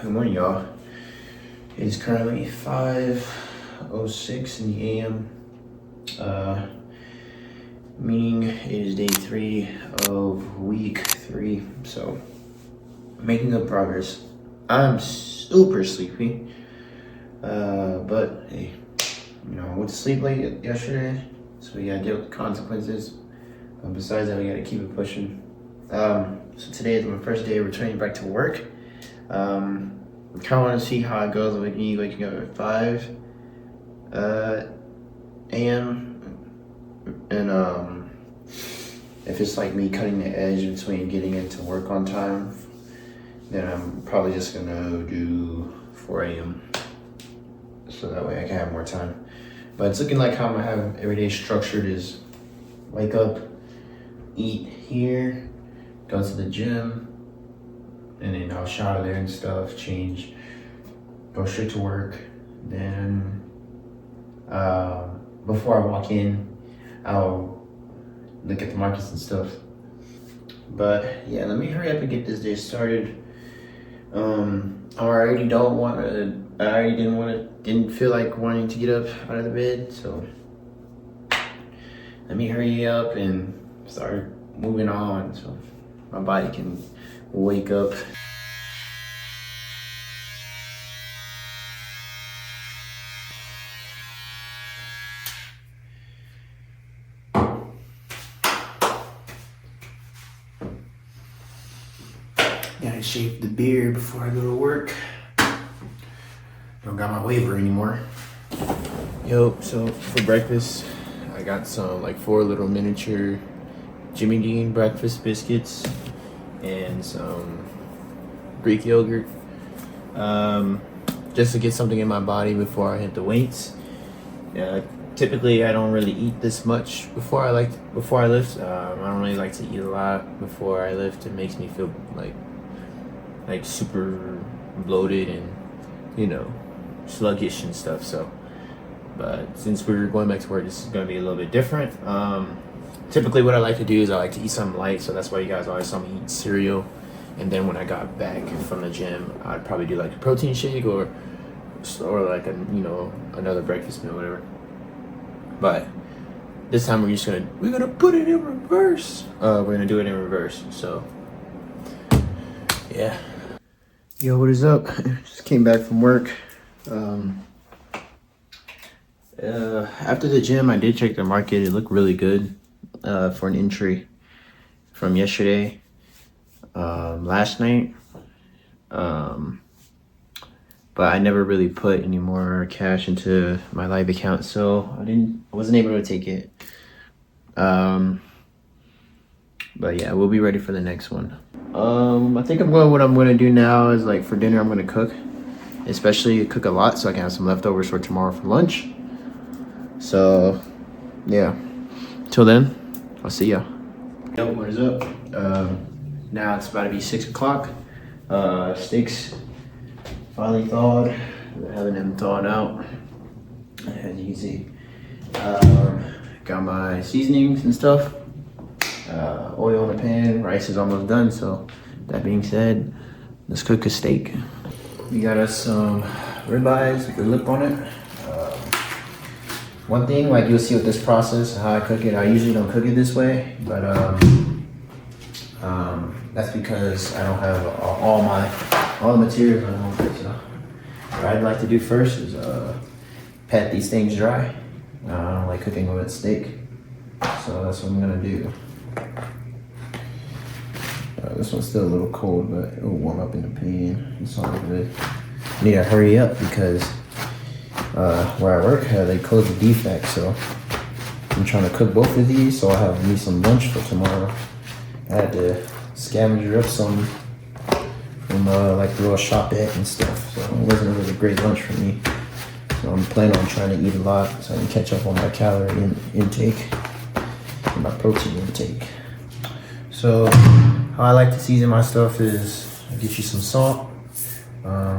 Good morning, y'all. It is currently 5:06 in the AM. Meaning it is day 3 of week 3. So, making good progress. I'm super sleepy. But hey, I went to sleep late yesterday, so we gotta deal with the consequences. Besides that, we gotta keep it pushing. So today is my first day returning back to work. I kind of want to see how it goes with me waking up at 5 a.m. and if it's like me cutting the edge between getting into work on time, then I'm probably just gonna do 4 a.m. so that way I can have more time. But it's looking like how I'm gonna have every day structured is wake up, eat here, go to the gym, and then I'll shower there and stuff, change, go straight to work. Then before I walk in, I'll look at the markets and stuff. But yeah, let me hurry up and get this day started. Didn't feel like wanting to get up out of the bed, so let me hurry up and start moving on so my body can wake up. Gotta shave the beard before I go to work. Don't got my waiver anymore. Yo, so for breakfast, I got some like 4 little miniature Jimmy Dean breakfast biscuits and some Greek yogurt. Just to get something in my body before I hit the weights. Typically I don't really eat this much before I lift. I don't really like to eat a lot before I lift. It makes me feel like super bloated and sluggish and stuff. So, but since we're going back to work, this is going to be a little bit different. Typically what I like to do is I like to eat something light, so that's why you guys always saw me eat cereal. And then when I got back from the gym, I'd probably do like a protein shake or like another breakfast meal, whatever. But this time we're gonna put it in reverse. We're gonna do it in reverse. So yeah. Yo, what is up? Just came back from work. After the gym, I did check the market. It looked really good for an entry from yesterday, last night. But I never really put any more cash into my live account, so I wasn't able to take it. But yeah, we'll be ready for the next one. I think what I'm gonna do now is like for dinner I'm gonna cook, especially cook a lot so I can have some leftovers for tomorrow for lunch. So yeah, till then, I'll see ya. Yo, what is up? Now it's about to be 6 o'clock. Steaks finally thawed. We're having them thawed out, as you can see. Got my seasonings and stuff. Oil in the pan, rice is almost done, so that being said, let's cook a steak. We got us some ribeyes with the lip on it. One thing, like you'll see with this process, how I cook it, I usually don't cook it this way, but that's because I don't have all the materials at home. So what I'd like to do first is pat these things dry. I don't like cooking with steak, so that's what I'm gonna do. This one's still a little cold, but it'll warm up in the pan. It's all good. I need to hurry up because where I work, they closed the defect, so I'm trying to cook both of these so I'll have me some lunch for tomorrow. I had to scavenge up some from like the little shopette and stuff, so it wasn't a really great lunch for me. So I'm planning on trying to eat a lot so I can catch up on my calorie intake and my protein intake. So how I like to season my stuff is I get you some salt.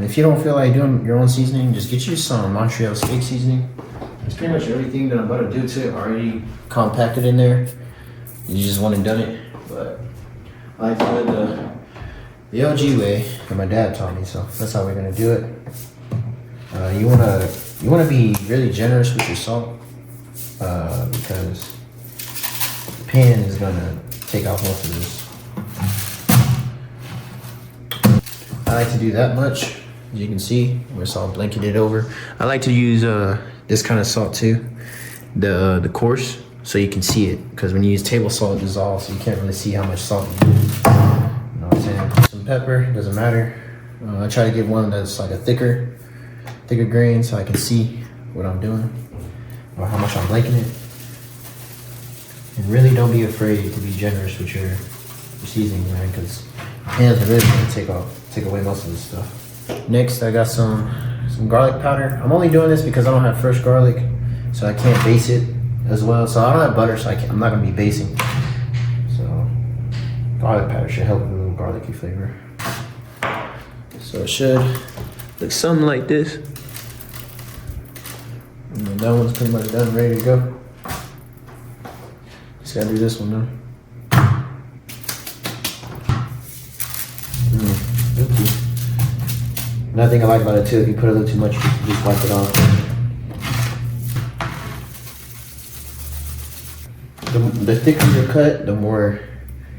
If you don't feel like doing your own seasoning, just get you some Montreal steak seasoning. It's pretty much everything that I'm about to do to it already compacted in there. You just went and done it. But I like to the OG way that my dad taught me. So that's how we're gonna do it. You wanna be really generous with your salt because the pan is gonna take off most of this. I like to do that much. As you can see, we're salt blanketed over. I like to use this kind of salt too, the coarse, so you can see it. Because when you use table salt, it dissolves, so you can't really see how much salt you use. You know what I'm saying? Some pepper, doesn't matter. I try to get one that's like a thicker grain, so I can see what I'm doing or how much I'm blanking it. And really, don't be afraid to be generous with your seasoning, man, because hands are really gonna take away most of this stuff. Next, I got some garlic powder. I'm only doing this because I don't have fresh garlic, so I can't baste it as well. So I don't have butter, so I'm not gonna be basting. So garlic powder should help with a little garlicky flavor. So it should look something like this. And then that one's pretty much done, ready to go. Just gotta do this one though. Another thing I like about it too, if you put a little too much, you can just wipe it off. The thicker you cut, the more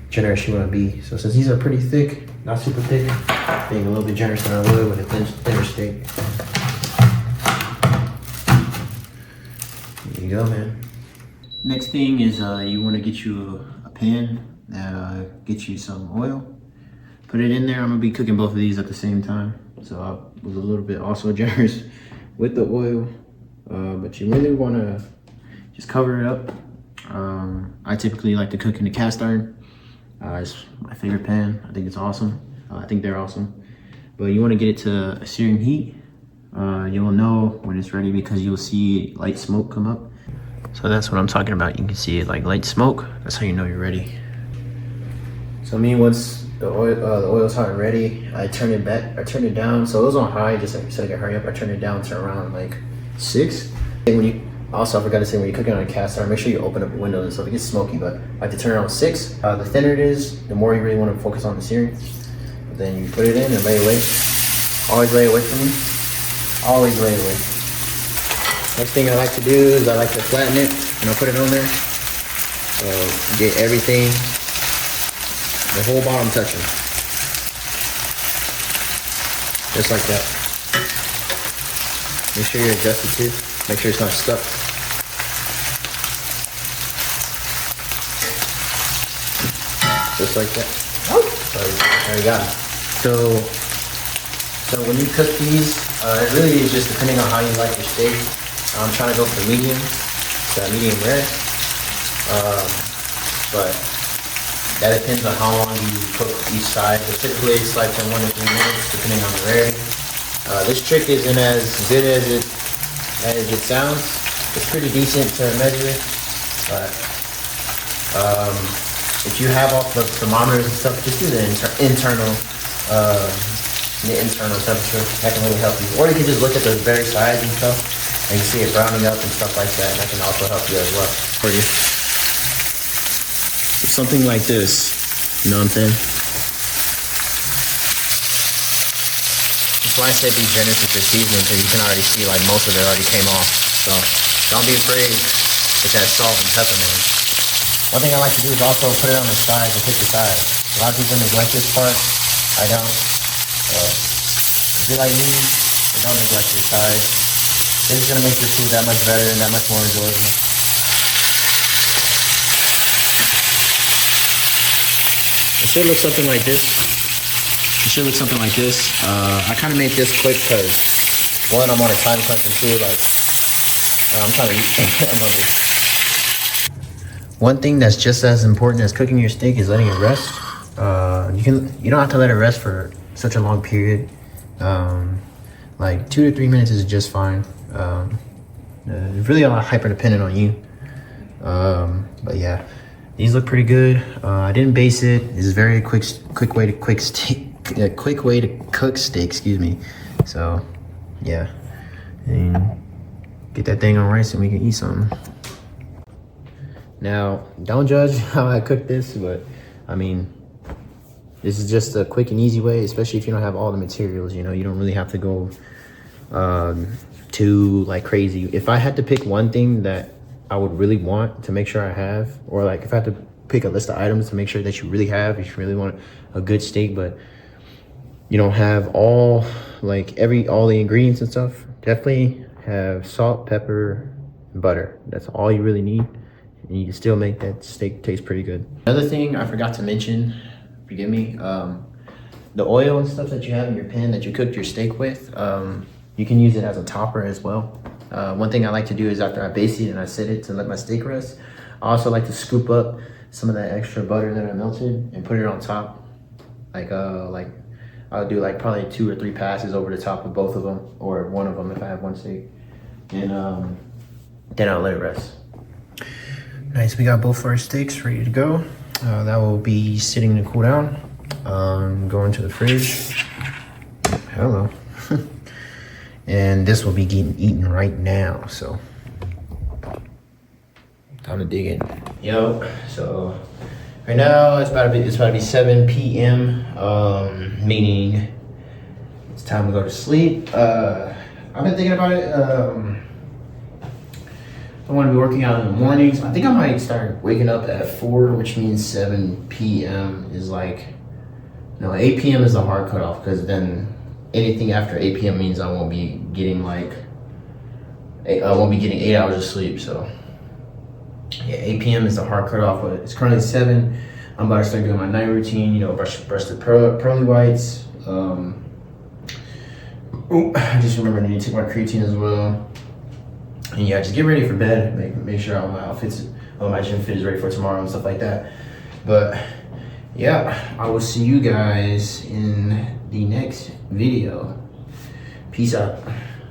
generous you want to be. So since these are pretty thick, not super thick, being a little bit generous than I would with a thinner steak. There you go, man. Next thing is you want to get you a pan, get you some oil. Put it in there. I'm gonna be cooking both of these at the same time. So I was a little bit also generous with the oil, but you really wanna just cover it up. I typically like to cook in a cast iron. It's my favorite pan. I think it's awesome. I think they're awesome. But you wanna get it to a searing heat. You'll know when it's ready because you'll see light smoke come up. So that's what I'm talking about. You can see it like light smoke. That's how you know you're ready. So once the oil's hot and ready, I turn it down. So it was on high, just like so I can hurry up. I turn it down to around like 6. And I forgot to say, when you cook it on a cast iron, make sure you open up the windows and stuff. It gets smoky, but I like to turn it on 6. The thinner it is, the more you really want to focus on the searing. But then you put it in and lay it away. Always lay away from me. Always lay away. Next thing I like to do is I like to flatten it and I'll put it on there. So get everything. The whole bottom touching. Just like that. Make sure you adjust it too. Make sure it's not stuck. Just like that. Oh, sorry, there you go. So when you cook these, it really is just depending on how you like your steak. I'm trying to go for medium, so medium rare. But that depends on how long you cook each side. But typically it's like from 1 to 3 minutes, depending on the rarity. This trick isn't as good as it sounds. It's pretty decent to measure it, but if you have all the thermometers and stuff, just do the internal temperature. That can really help you. Or you can just look at the very sides and stuff, and you see it browning up and stuff like that. And that can also help you as well. For you. Something like this, you know what I'm saying? That's why I say be generous with your seasoning, because you can already see like most of it already came off. So don't be afraid with that salt and pepper, man. One thing I like to do is also put it on the sides and pick the sides. A lot of people neglect this part. I don't. If you're like me, don't neglect your sides. This is gonna make your food that much better and that much more enjoyable. It should look something like this. I kind of made this quick because, one, I'm on a time crunch, and two, like, I'm trying to eat. One thing that's just as important as cooking your steak is letting it rest. You don't have to let it rest for such a long period. Like 2 to 3 minutes is just fine. It's really a lot hyper dependent on you. But yeah. These look pretty good. I didn't base it. This is a very quick way to cook steak. Excuse me. So, yeah, and get that thing on rice and we can eat something. Now, don't judge how I cook this, but I mean, This is just a quick and easy way, especially if you don't have all the materials. You know, you don't really have to go too like crazy. If I had to pick one thing that I would really want to make sure I have, or like if I had to pick a list of items to make sure that you really have, if you really want a good steak, but you don't have all the ingredients and stuff, definitely have salt, pepper, and butter. That's all you really need, and you can still make that steak taste pretty good. Another thing I forgot to mention, forgive me, the oil and stuff that you have in your pan that you cooked your steak with, you can use it as a topper as well. One thing I like to do is after I baste it and I set it to let my steak rest, I also like to scoop up some of that extra butter that I melted and put it on top. Like I'll do like probably 2 or 3 passes over the top of both of them, or one of them if I have one steak, and then I'll let it rest. Nice, we got both our steaks ready to go. That will be sitting to cool down. Going to the fridge. Hello. And this will be getting eaten right now, so time to dig in. Yo, so right now it's about to be 7 p.m. Meaning it's time to go to sleep. I've been thinking about it. I want to be working out in the mornings. I think I might start waking up at 4, which means 7 p.m. is like, no, 8 p.m. is the hard cutoff, because then anything after 8 p.m. means I won't be getting 8 hours of sleep. So yeah, 8 p.m. is the hard cutoff, but it's currently 7. I'm about to start doing my night routine, you know, brush the pearly whites. I just remembered I need to take my creatine as well. And yeah, just get ready for bed. Make sure all my outfits, all my gym fit is ready for tomorrow and stuff like that. But yeah, I will see you guys in the next video. Peace out.